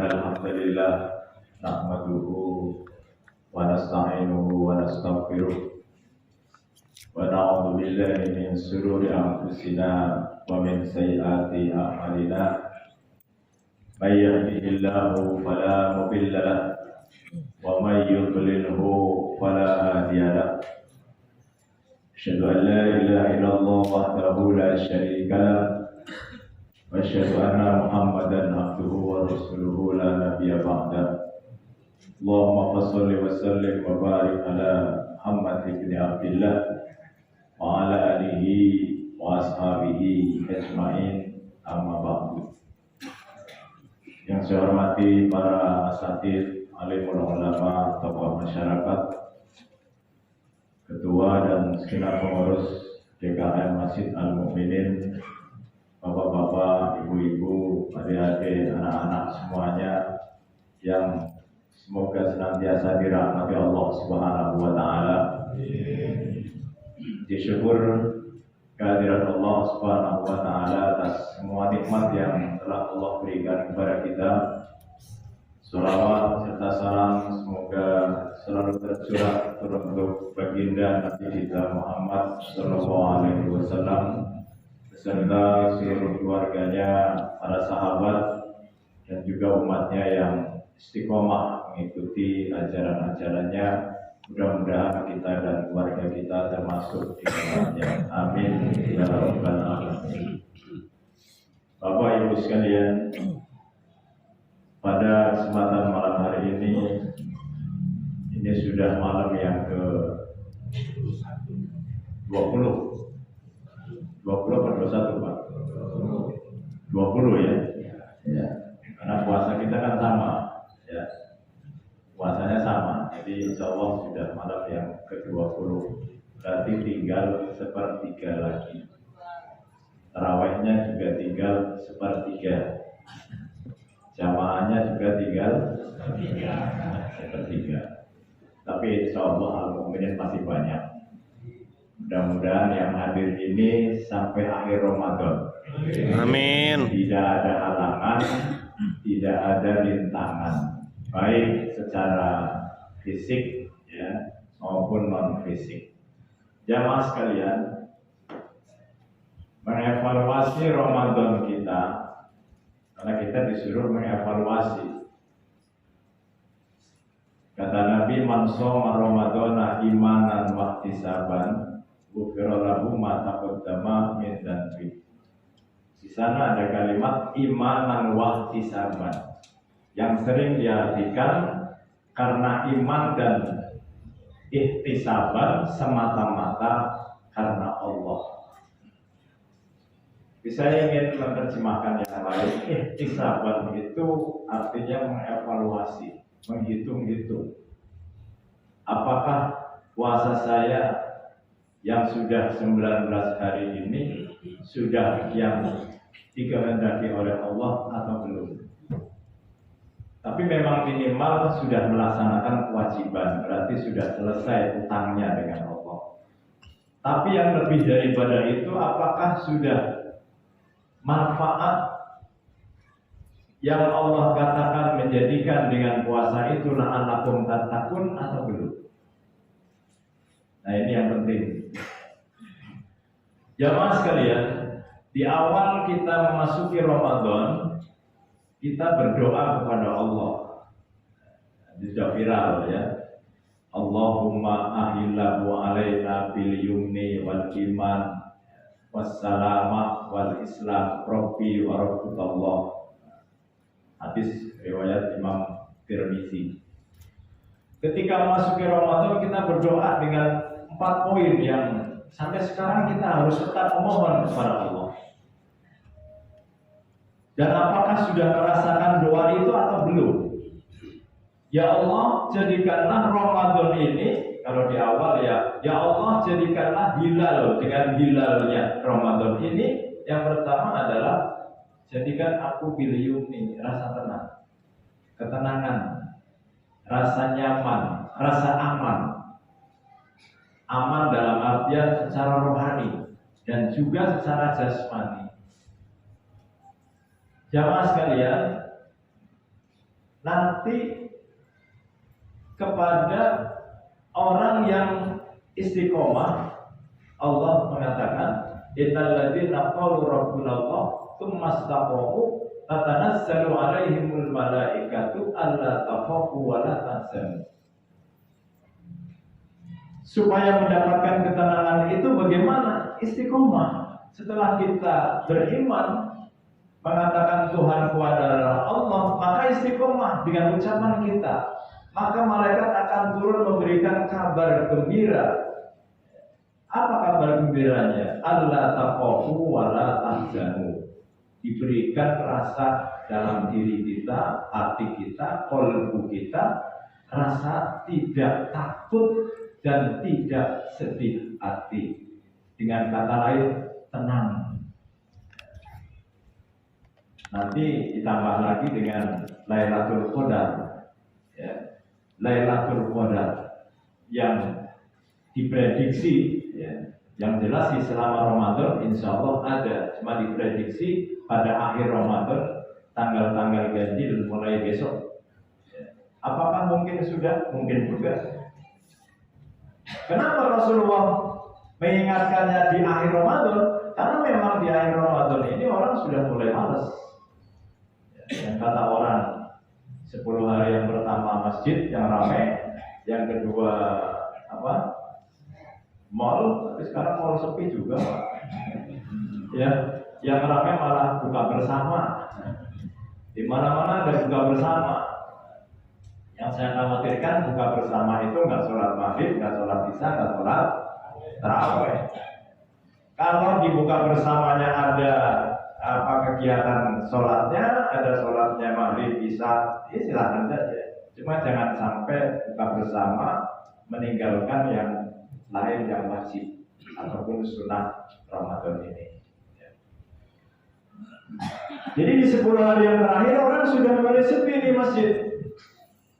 Alhamdulillah nahmaduhu wa nasta'inuhu wa nastaghfiruh wa na'udzu billahi min shururi anfusina wa min sayyiati a'malina may yahdihillahu fala mudilla lahu wa may yudlilhu fala hadiya lahu asyhadu an la ilaha illallah wahdahu la syarika lahu wa asyhadu anna Muhammadan abduhu wa rasuluhu la nabiyya ba'da. Allahumma shalli wa sallim wa barik ala Muhammad ibn Abdillah wa ala alihi wa ashabihi ajma'in, amma ba'du. Yang saya hormati para asatidz, alimul ulama, tokoh masyarakat, ketua dan segenap pengurus DKM Masjid Al-Mukminin, bapak-bapak, ibu-ibu, adik-adik, anak-anak semuanya yang semoga senantiasa dirahmati Allah Subhanahu wa taala. Disyukur kehadiran Allah Subhanahu wa taala atas semua nikmat yang telah Allah berikan kepada kita. Shalawat serta salam semoga selalu tercurah untuk baginda Nabi kita Muhammad sallallahu alaihi wasallam beserta seluruh keluarganya, para sahabat dan juga umatnya yang istiqomah mengikuti ajaran-ajarannya. Mudah-mudahan kita dan keluarga kita termasuk di dalamnya. Amin ya rabbal alamin. Bapak Ibu sekalian, pada kesempatan malam hari ini sudah malam yang ke 20 atau 21 Pak? 20 ya? Ya. Karena puasa kita kan sama ya. Puasanya sama. Jadi insya Allah sudah malam yang ke-20. Berarti tinggal sepertiga lagi. Tarawihnya juga tinggal sepertiga. Jamaahnya juga tinggal sepertiga. Tapi insya Allah Al-Mu'minin masih banyak. Mudah-mudahan yang hadir ini sampai akhir Ramadan. Amin. Tidak ada halangan, tidak ada rintangan, baik secara fisik ya maupun non fisik. Jamaah sekalian, mengevaluasi Ramadan kita, karena kita disuruh mengevaluasi. Kata Nabi, man shoma Ramadana imanan wa ihtisaban ghufira lahu ma taqaddama min dhanbi. Di sana ada kalimat imanan wa ihtisaban yang sering diartikan karena iman dan ihtisaban semata-mata karena Allah. Saya ingin menerjemahkan yang lain. Ihtisaban itu artinya mengevaluasi, menghitung-hitung. Apakah puasa saya yang sudah 19 hari ini sudah yang dikehendaki oleh Allah atau belum? Tapi memang minimal sudah melaksanakan kewajiban, berarti sudah selesai utangnya dengan Allah. Tapi yang lebih daripada itu, apakah sudah manfaat yang Allah katakan menjadikan dengan puasa itu la'allakum tattaqun atau belum? Nah ini yang penting. Jamaah sekalian, di awal kita memasuki Ramadan, kita berdoa kepada Allah. Ini sudah viral ya. Allahumma ahillahu alaina bil yumni wal iman wassalama wal islam rabbi wa rabbukallah. Hadis riwayat Imam Tirmizi. Ketika memasuki Ramadan kita berdoa dengan 4 poin yang sampai sekarang kita harus tetap memohon kepada Allah. Dan apakah sudah merasakan doa itu atau belum? Ya Allah, jadikanlah Ramadan ini, kalau di awal ya Allah jadikanlah hilal dengan hilalnya Ramadan ini. Yang pertama adalah jadikan aku bil yumni, rasa tenang, ketenangan, rasa nyaman, rasa aman. Aman dalam artian secara rohani, dan juga secara jasmani. Jamaah sekalian, nanti kepada orang yang istiqomah, Allah mengatakan, "Innal ladzina qalu rabbunallah tsumma istaqamu tatanazzalu 'alaihimul malaikatu alla takhafu wa la tahzanu." Supaya mendapatkan ketenangan itu bagaimana? Istiqomah. Setelah kita beriman, mengatakan Tuhanku adalah Allah, maka istiqomah dengan ucapan kita. Maka malaikat akan turun memberikan kabar gembira. Apa kabar gembiranya? Allah taqafu wa la tahzanu. Diberikan rasa dalam diri kita, hati kita, qalbu kita, rasa tidak takut dan tidak sedih hati. Dengan kata lain, tenang. Nanti ditambah lagi dengan Lailatul Qadar, ya. Lailatul Qadar yang diprediksi, ya. Yang jelas di selama Ramadan insya Allah ada, cuma diprediksi pada akhir Ramadan tanggal-tanggal ganjil mulai besok, ya. Apakah mungkin sudah? Mungkin juga. Kenapa Rasulullah mengingatkannya di akhir Ramadan? Karena memang di akhir Ramadan ini orang sudah mulai malas. Yang kata orang 10 hari yang pertama masjid yang ramai, yang kedua mall, tapi sekarang mall sepi juga, Pak. Ya, yang ramai malah buka bersama. Di mana-mana ada buka bersama. Yang saya khawatirkan buka bersama itu nggak sholat maghrib, nggak sholat isya, nggak sholat tarawih. Kalau di buka bersamanya ada kegiatan sholatnya, ada sholatnya maghrib, isya, ya silakan saja. Cuma jangan sampai buka bersama meninggalkan yang lain yang wajib ataupun sunnah Ramadan ini. Jadi di 10 hari yang terakhir orang sudah mulai sepi di masjid.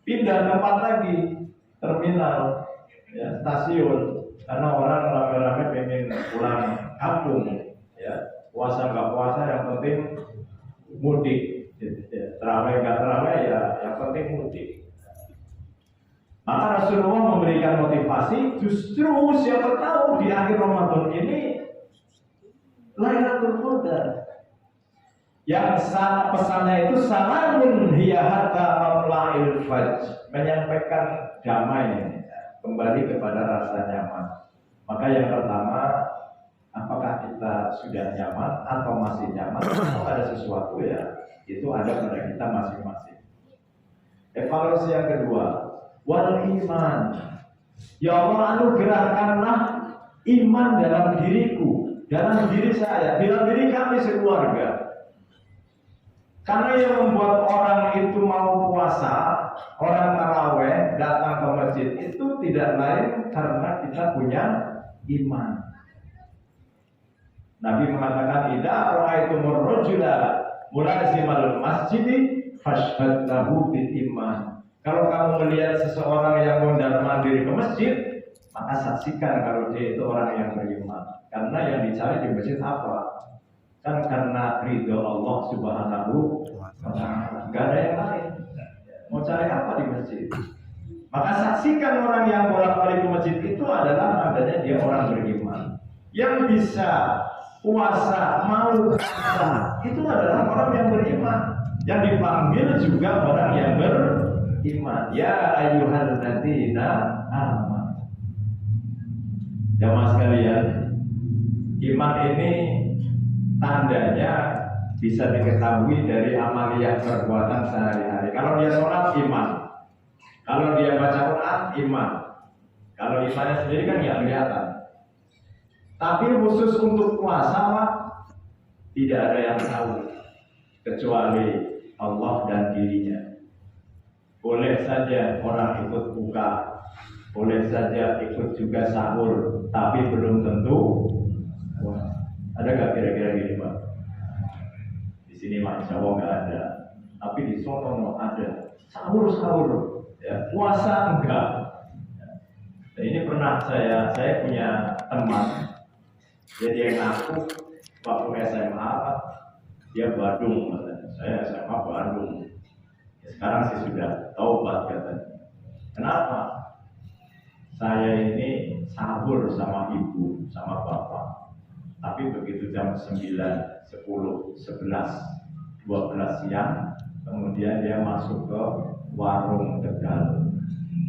Pindah tempat lagi, terminal, ya, stasiun, karena orang rame-rame pengen pulang kampung, ya. Puasa nggak puasa yang penting mudik, ya. Terawih nggak terawih ya yang penting mudik. Maka Rasulullah memberikan motivasi, justru siapa tahu di akhir Ramadan ini Lailatul Qadar. Yang pesannya itu salamun hiya hatta matla'il fajr, menyampaikan damai, kembali kepada rasa nyaman. Maka yang pertama, apakah kita sudah nyaman atau masih nyaman? Kalau ada sesuatu ya, itu ada pada kita masing-masing. Evaluasi yang kedua, wal iman. Ya Allah, anugerahkanlah iman dalam diriku, dalam diri saya, dalam diri kami sekeluarga. Karena yang membuat orang itu mau puasa, orang taraweh, datang ke masjid itu tidak lain karena kita punya iman. Nabi mengatakan, "Idza ra'aitumur rajula mulazimal masjidi fashhad lahu bil iman." Kalau kamu melihat seseorang yang mondar mandir ke masjid, maka saksikan kalau dia itu orang yang beriman. Karena yang dicari di masjid apa? Kan karena ridho Allah Subhanahu wa ta'ala. Gak ada yang lain. Mau cari apa di masjid? Maka saksikan orang yang bolak-balik ke masjid itu adalah adanya dia orang beriman. Yang bisa puasa, mau puasa, itu adalah orang yang beriman. Yang dipanggil juga orang yang beriman. Ya ayyuhalladzina amanu. Jamaah sekalian, iman ini tandanya bisa diketahui dari amaliyah perbuatan sehari-hari. Kalau dia sholat, iman. Kalau dia baca Quran, iman. Kalau imannya sendiri kan nggak kelihatan. Tapi khusus untuk puasa, Pak, tidak ada yang tahu kecuali Allah dan dirinya. Boleh saja orang ikut buka, boleh saja ikut juga sahur, tapi belum tentu puasa. Ada nggak kira-kira gini, Pak? Di sini Pak, insya Allah nggak ada. Tapi di sono ada. Sahur, ya, puasa enggak. Dan ini pernah saya punya teman. Jadi yang ngaku waktu SMA dia Badung katanya. Saya SMA Bandung. Ya, sekarang sih sudah taubat katanya. Kenapa? Saya ini sahur sama ibu, sama bapak. Tapi begitu jam 9, 10, 11, 12 siang, kemudian dia masuk ke warung Tegal.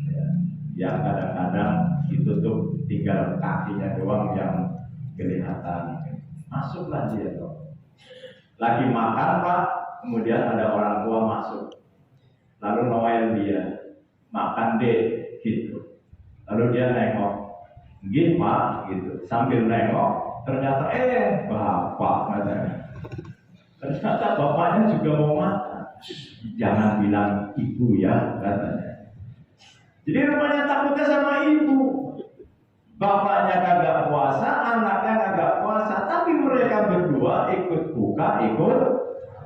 Ya, yang kadang-kadang ditutup, tinggal kakinya doang yang kelihatan. Masuklah dia tuh. Lagi makan Pak, kemudian ada orang tua masuk. Lalu Noel dia, makan deh, gitu. Lalu dia nengok, gini Pak, gitu. Sambil nengok, ternyata bapak katanya. Ternyata bapaknya juga mau makan. Jangan bilang ibu ya, katanya. Jadi rupanya takutnya sama ibu. Bapaknya kagak puasa, anaknya kagak puasa, tapi mereka berdua ikut buka, ikut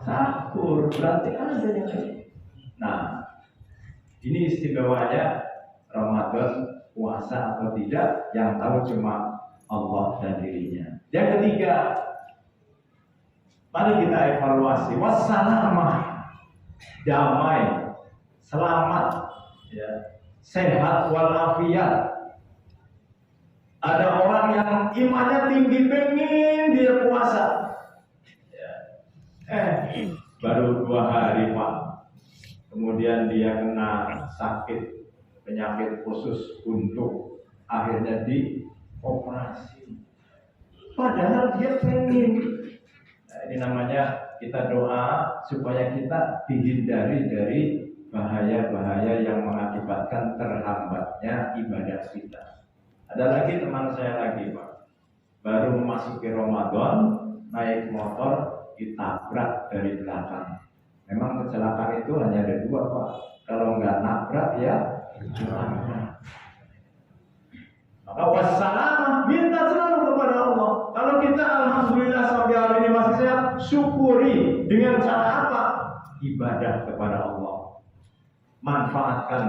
sahur. Berarti ada yang lain. Nah, ini istimewanya Ramadan, puasa atau tidak, yang tahu cuma Allah dan dirinya. Yang ketiga, mari kita evaluasi. Wassalamah, damai, selamat, ya, sehat walafiat. Ada orang yang imannya tinggi, pengen dia puasa. Ya. Baru 2 hari Pak. Kemudian dia kena sakit, penyakit khusus untuk akhirnya dioperasi. Padahal dia pengen. Nah, ini namanya kita doa supaya kita dihindari dari bahaya-bahaya yang mengakibatkan terhambatnya ibadah kita. Ada lagi teman saya lagi Pak, baru memasuki Ramadan, naik motor ditabrak dari belakang. Memang kecelakaan itu hanya ada 2 Pak, kalau nggak nabrak ya celaka. Maka wassalamah, minta selalu kepada Allah. Kalau kita alhamdulillah sampai hari ini masih sehat, syukuri. Dengan cara apa? Ibadah kepada Allah. Manfaatkan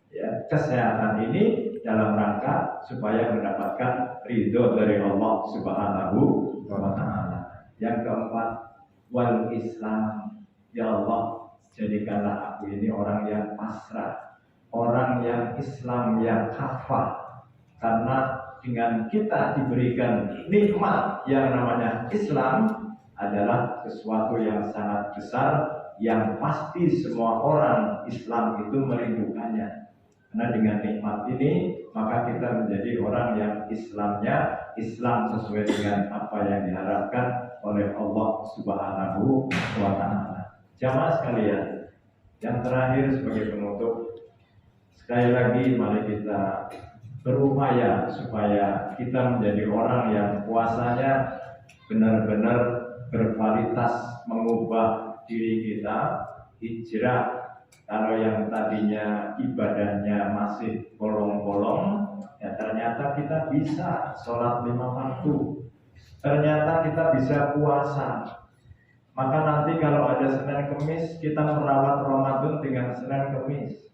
ya kesehatan ini dalam rangka supaya mendapatkan ridho dari Allah Subhanahu wa Ta'ala. Yang keempat, wal Islam. Ya Allah, jadikanlah aku ini orang yang pasrah, orang yang Islam yang kafah. Karena dengan kita diberikan nikmat yang namanya Islam adalah sesuatu yang sangat besar, yang pasti semua orang Islam itu merindukannya. Karena dengan nikmat ini maka kita menjadi orang yang Islamnya Islam sesuai dengan apa yang diharapkan oleh Allah Subhanahu wa Ta'ala. Jamaah sekalian, yang terakhir sebagai penutup, sekali lagi mari kita berupaya supaya kita menjadi orang yang puasanya benar-benar berkualitas, mengubah diri kita, hijrah. Kalau yang tadinya ibadahnya masih bolong-bolong, ya ternyata kita bisa sholat 5 waktu, ternyata kita bisa puasa. Maka nanti kalau ada Senin Kemis, kita merawat Ramadan dengan Senin Kemis.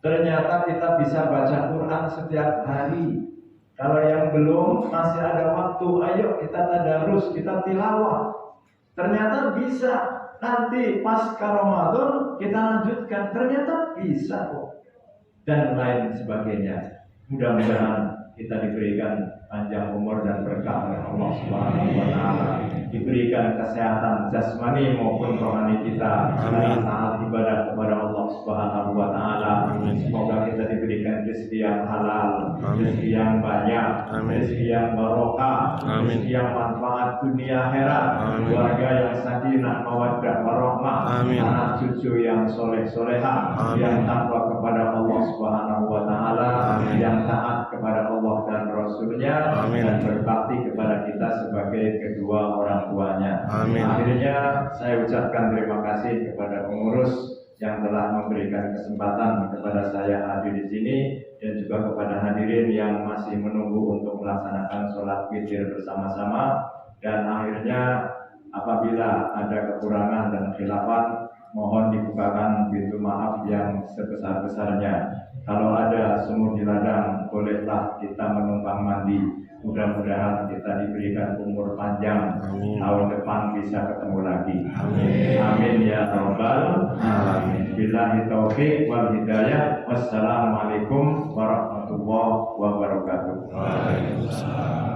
Ternyata kita bisa baca Quran setiap hari. Kalau yang belum, masih ada waktu, ayo kita tadarus, kita tilawah. Ternyata bisa. Nanti pasca Ramadan kita lanjutkan. Ternyata bisa kok. Dan lain sebagainya. Mudah-mudahan kita diberikan panjang umur dan berkah oleh Allah Subhanahu wa Ta'ala, diberikan kesehatan jasmani maupun rohani kita, dan taat ibadah kepada Allah Subhanahu wa Ta'ala. Semoga kita diberikan rezeki yang halal, rezeki yang banyak, rezeki yang barokah, rezeki yang manfaat dunia akhirat, keluarga yang sakinah mawaddah warahmah, anak cucu yang soleh-solehah, yang takwa kepada Allah Subhanahu wa Ta'ala, yang taat kepada Allah dan Rasulnya, dan berbakti kepada kita sebagai kedua orang tuanya. Akhirnya saya ucapkan terima kasih kepada pengurus yang telah memberikan kesempatan kepada saya hadir di sini, dan juga kepada hadirin yang masih menunggu untuk melaksanakan sholat witir bersama-sama. Dan akhirnya apabila ada kekurangan dan khilafan, mohon dibukakan pintu maaf yang sebesar-besarnya. Kalau ada sumur di ladang, bolehlah kita menumpang mandi. Mudah-mudahan kita diberikan umur panjang. Tahun depan bisa ketemu lagi. Amin ya rabbal alamin. Billahi taufiq wal hidayah. Wassalamualaikum warahmatullahi wabarakatuh. Waalaikumsalam.